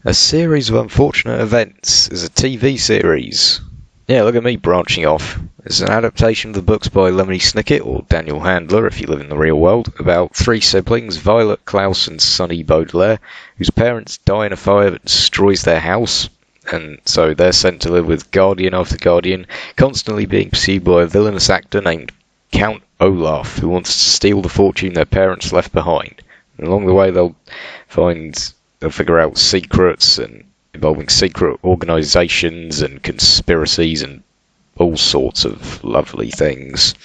A series of unfortunate events is a TV series. Yeah, look at me branching off. It's an adaptation of the books by Lemony Snicket, or Daniel Handler if you live in the real world, about three siblings, Violet, Klaus and Sonny Baudelaire, whose parents die in a fire that destroys their house, and so they're sent to live with guardian after guardian, constantly being pursued by a villainous actor named Count Olaf, who wants to steal the fortune their parents left behind. And along the way they'll figure out secrets and involving secret organisations and conspiracies and all sorts of lovely things.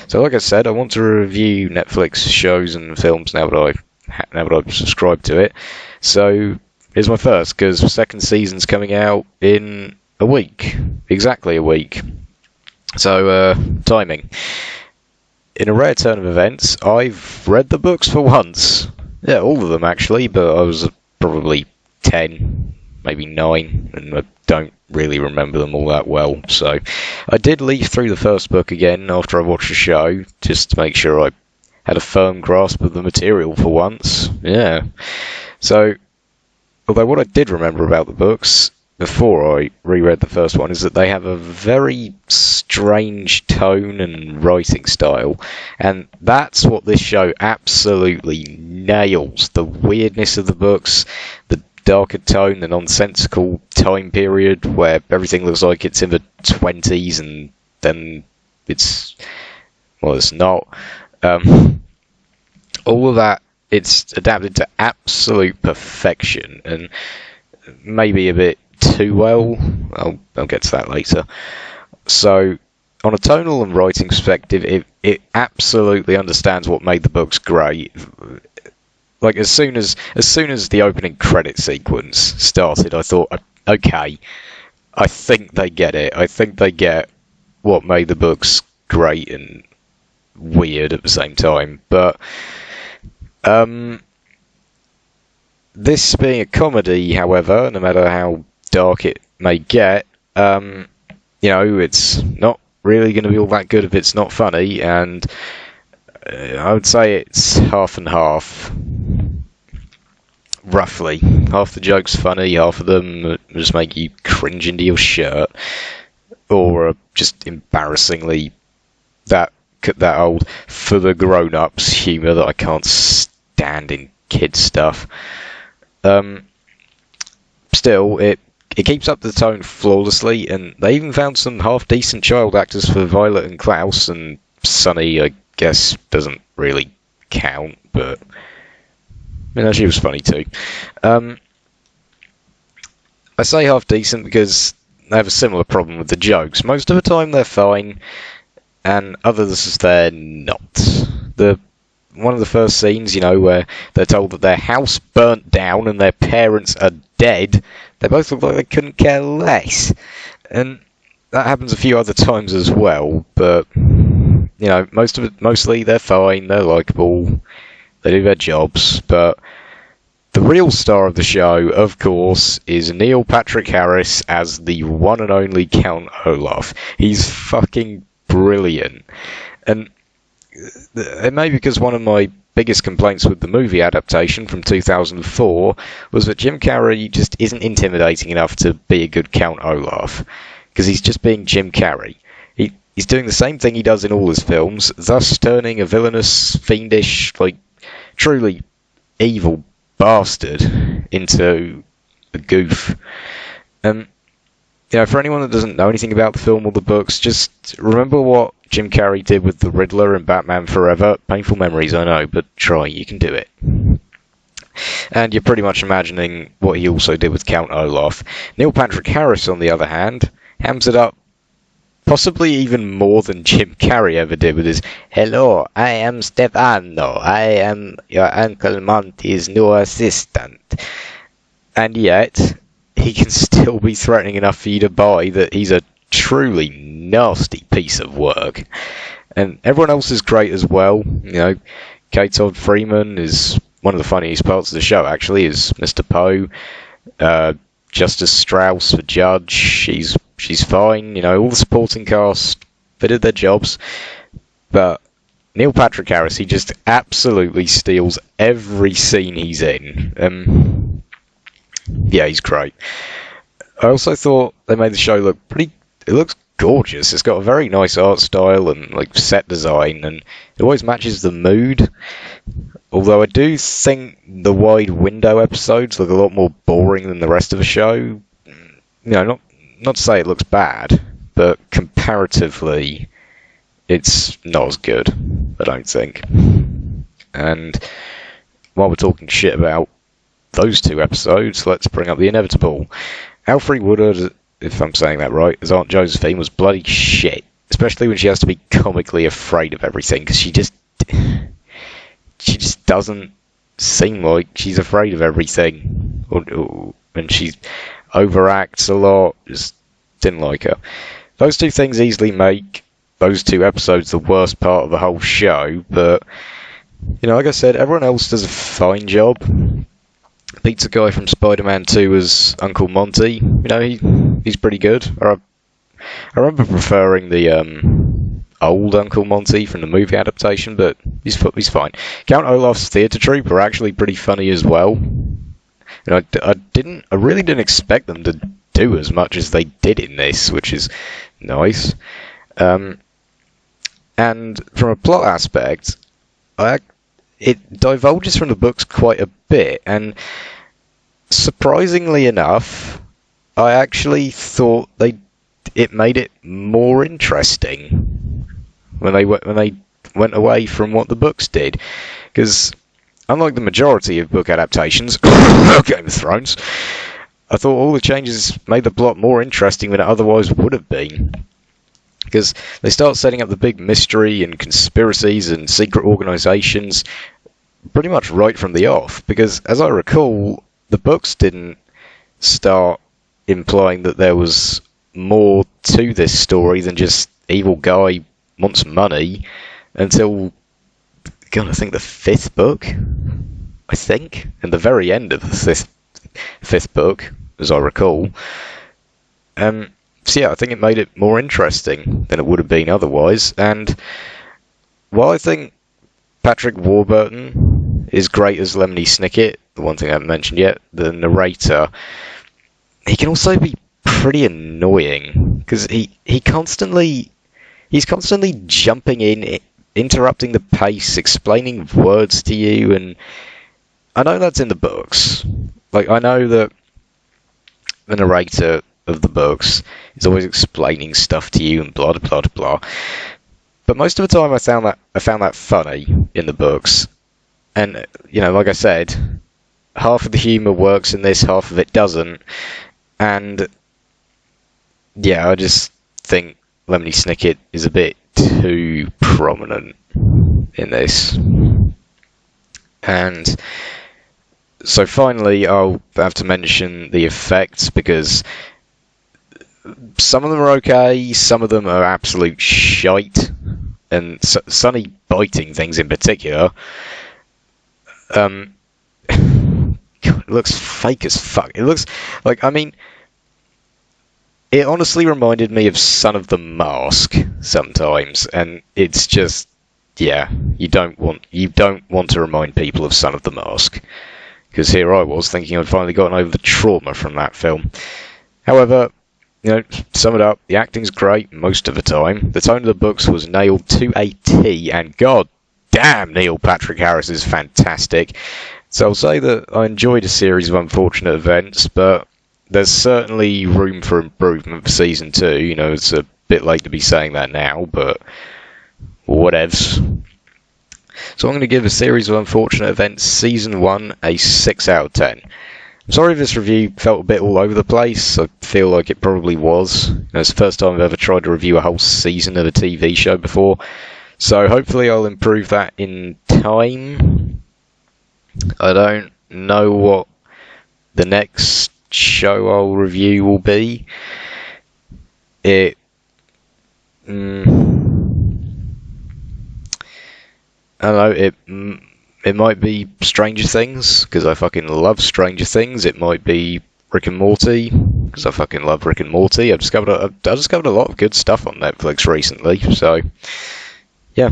So, like I said, I want to review Netflix shows and films now that I've subscribed to it. So, here's my first, because the second season's coming out in a week, exactly a week. So, timing. In a rare turn of events, I've read the books for once. Yeah, all of them actually, but I was probably 10, maybe 9, and I don't really remember them all that well. So I did leaf through the first book again after I watched the show, just to make sure I had a firm grasp of the material for once. Yeah. So, although what I did remember about the books before I reread the first one is that they have a very strange tone and writing style, and that's what this show absolutely nails. The weirdness of the books, the darker tone, the nonsensical time period where everything looks like it's in the 20s and then it's not. All of that, it's adapted to absolute perfection, and maybe a bit too well. I'll get to that later. So, on a tonal and writing perspective, it absolutely understands what made the books great. Like, as soon as the opening credit sequence started, I thought, okay, I think they get it. I think they get what made the books great and weird at the same time. But this being a comedy, however, no matter how dark it may get, it's not really going to be all that good if it's not funny, and I would say it's half and half, roughly. Half the jokes funny, half of them just make you cringe into your shirt, or just embarrassingly that old for the grown-ups humour that I can't stand in kids stuff. Still, it keeps up the tone flawlessly, and they even found some half-decent child actors for Violet and Klaus, and Sonny, I guess, doesn't really count, but she was funny too. I say half-decent because they have a similar problem with the jokes. Most of the time they're fine, and others they're not. One of the first scenes, where they're told that their house burnt down and their parents are dead, they both look like they couldn't care less. And that happens a few other times as well, but, mostly they're fine, they're likeable, they do their jobs, but the real star of the show, of course, is Neil Patrick Harris as the one and only Count Olaf. He's fucking brilliant. And it may be because one of my biggest complaints with the movie adaptation from 2004 was that Jim Carrey just isn't intimidating enough to be a good Count Olaf, because he's just being Jim Carrey. He's doing the same thing he does in all his films, thus turning a villainous, fiendish, truly evil bastard into a goof. For anyone that doesn't know anything about the film or the books, just remember what Jim Carrey did with the Riddler in Batman Forever. Painful memories, I know, but try, you can do it. And you're pretty much imagining what he also did with Count Olaf. Neil Patrick Harris, on the other hand, hams it up possibly even more than Jim Carrey ever did with his, "Hello, I am Stefano. I am your Uncle Monty's new assistant." And yet, he can still be threatening enough for you to buy that he's a truly nasty piece of work. And everyone else is great as well. K. Todd Freeman is one of the funniest parts of the show, actually, is Mr. Poe. Justice Strauss, the judge, she's fine. All the supporting cast, they did their jobs. But Neil Patrick Harris, he just absolutely steals every scene he's in. Yeah, he's great. I also thought they made the show look pretty. It looks gorgeous. It's got a very nice art style and like set design, and it always matches the mood. Although I do think the wide window episodes look a lot more boring than the rest of the show. You know, not to say it looks bad, but comparatively, it's not as good, I don't think. And while we're talking shit about those two episodes, let's bring up the inevitable. Alfre Woodard, if I'm saying that right, as Aunt Josephine, was bloody shit. Especially when she has to be comically afraid of everything, because she just doesn't seem like she's afraid of everything. And she overacts a lot. Just didn't like her. Those two things easily make those two episodes the worst part of the whole show, but, you know, like I said, everyone else does a fine job. Pizza guy from Spider-Man 2 as Uncle Monty. You know, he's pretty good. I remember preferring the old Uncle Monty from the movie adaptation, but he's fine. Count Olaf's theatre troupe are actually pretty funny as well. You know, I really didn't expect them to do as much as they did in this, which is nice. And from a plot aspect, it divulges from the books quite a bit, and surprisingly enough, I actually thought it made it more interesting when they went away from what the books did, because unlike the majority of book adaptations of Game of Thrones, I thought all the changes made the plot more interesting than it otherwise would have been. Because they start setting up the big mystery and conspiracies and secret organisations pretty much right from the off. Because, as I recall, the books didn't start implying that there was more to this story than just evil guy wants money until, God, I think the fifth book? I think? And the very end of the fifth book, as I recall. So yeah, I think it made it more interesting than it would have been otherwise. And while I think Patrick Warburton is great as Lemony Snicket, the one thing I haven't mentioned yet, the narrator, he can also be pretty annoying because he's constantly jumping in, interrupting the pace, explaining words to you, and I know that's in the books. Like, I know that the narrator of the books is always explaining stuff to you and blah blah blah blah. But most of the time, I found that funny in the books, and you know, like I said, half of the humour works in this, half of it doesn't, and yeah, I just think Lemony Snicket is a bit too prominent in this, and so finally, I'll have to mention the effects because some of them are okay, some of them are absolute shite, and Sonny biting things in particular. God, it looks fake as fuck. It looks like, I mean, it honestly reminded me of Son of the Mask sometimes, and it's just, yeah, you don't want to remind people of Son of the Mask, because here I was thinking I'd finally gotten over the trauma from that film. However, you know, to sum it up, the acting's great most of the time. The tone of the books was nailed to a T, and god damn, Neil Patrick Harris is fantastic. So I'll say that I enjoyed a series of unfortunate events, but there's certainly room for improvement for season 2. You know, it's a bit late to be saying that now, but whatevs. So I'm going to give a series of unfortunate events season 1 a 6 out of 10. I'm sorry if this review felt a bit all over the place. I feel like it probably was. It's the first time I've ever tried to review a whole season of a TV show before. So hopefully I'll improve that in time. I don't know what the next show I'll review will be. I don't know, it might be Stranger Things, because I fucking love Stranger Things. It might be Rick and Morty, because I fucking love Rick and Morty. I discovered a lot of good stuff on Netflix recently, so yeah.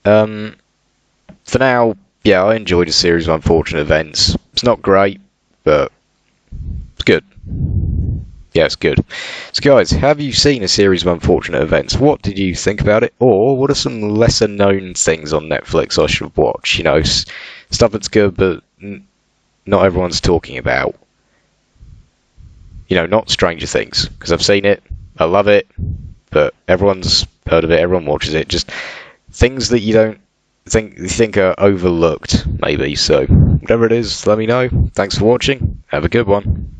For now, yeah, I enjoyed a series of unfortunate events. It's not great, but It's good. Yeah, it's good. So guys, have you seen a series of unfortunate events? What did you think about it? Or what are some lesser known things on Netflix I should watch? You know, stuff that's good but not everyone's talking about. You know, not Stranger Things, because I've seen it, I love it, but everyone's heard of it, everyone watches it. Just things that you don't think are overlooked, maybe. So whatever it is, let me know. Thanks for watching. Have a good one.